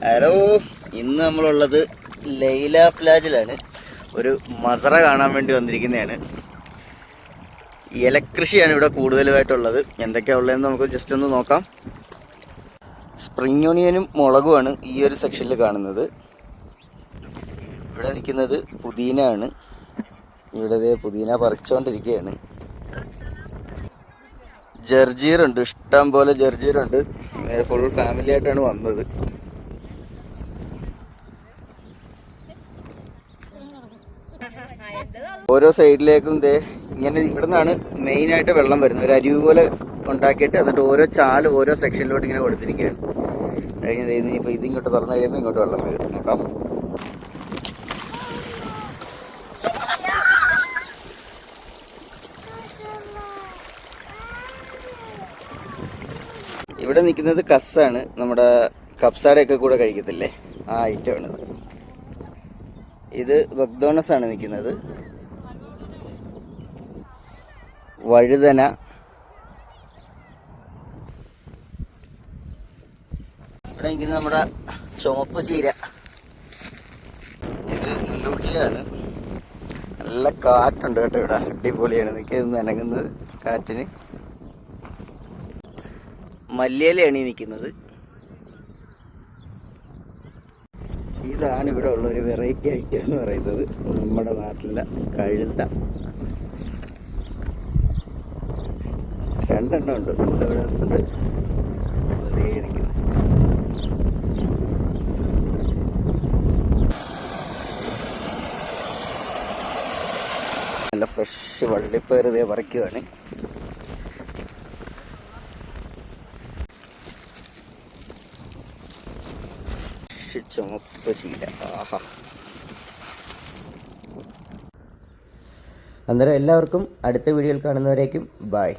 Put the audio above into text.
Hello, ഇന്ന് നമ്മളുള്ളത് ലൈല ഫ്ലാജിലാണ്. ഒരു മസറ കാണാൻ വേണ്ടി വന്നിരിക്കുന്നതാണ്. ഇലക്കൃഷിയാണ് ഇവിടെ കൂടുതലുമായിട്ടുള്ളത്. എന്തൊക്കെയാണ് ഉള്ളതെന്ന് നമുക്ക് ജസ്റ്റ് ഒന്ന് നോക്കാം. സ്പ്രിംഗ് ഓണിയനും മുളകുമാണ് ഈ ഒരു സെക്ഷനിൽ കാണുന്നത്. ഇവിടെ നിൽക്കുന്നത് പുതിന ആണ്. ഇവിടെ പുതിന പറിച്ചുകൊണ്ടിരിക്കുകയാണ്. ജർജീറുണ്ട്, ഇഷ്ടം പോലെ ജർജീറുണ്ട്. ഫുൾ ഫാമിലി ആയിട്ടാണ് വന്നത്. ഓരോ സൈഡിലേക്കും ഇങ്ങനെ ഇവിടെ നിന്നാണ് മെയിനായിട്ട് വെള്ളം വരുന്നത്. ഒരു അരുവി പോലെ ഉണ്ടാക്കിയിട്ട് എന്നിട്ട് ഓരോ ചാല് ഓരോ സെക്ഷനിലോട്ട് ഇങ്ങനെ കൊടുത്തിരിക്കുകയാണ്. കഴിഞ്ഞ ഇപ്പോൾ ഇതിങ്ങോട്ട് തുറന്നു കഴിയുമ്പോൾ ഇങ്ങോട്ട് വെള്ളം വരും. നോക്കാം. ഇവിടെ നിൽക്കുന്നത് കസ്സാണ്. നമ്മുടെ കപ്സാടയൊക്കെ കൂടെ കഴിക്കത്തില്ലേ, ആ ഐറ്റമാണിത്. ഇത് ബഗ്ദോണസ് ആണ് നിൽക്കുന്നത്. വഴുതന, ഇവിടെ നിൽക്കുന്നത് നമ്മുടെ ചുമപ്പ് ചീര. ഇത് നെല്ലൂക്കിലാണ്. നല്ല കാറ്റുണ്ട് കേട്ടോ ഇവിടെ, അടിപൊളിയാണ്. നിൽക്കുന്നത് നനങ്ങുന്നത് കാറ്റിന്. മല്ലിയിലയാണ് ഈ നിൽക്കുന്നത്. ഇതാണ് ഇവിടെ ഉള്ള ഒരു വെറൈറ്റി ഐറ്റം എന്ന് പറയുന്നത്, നമ്മുടെ നാട്ടിലെ കഴുത. രണ്ടെണ്ണം ഉണ്ട് ഇവിടെ ഉണ്ട്. നല്ല ഫ്രഷ് വള്ളിപ്പയർ പറിക്കുകയാണ്. ചുമപ്പ് ചീര. ആഹാ. അന്നേരം എല്ലാവർക്കും അടുത്ത വീഡിയോയിൽ കാണുന്നവരേക്കും ബൈ.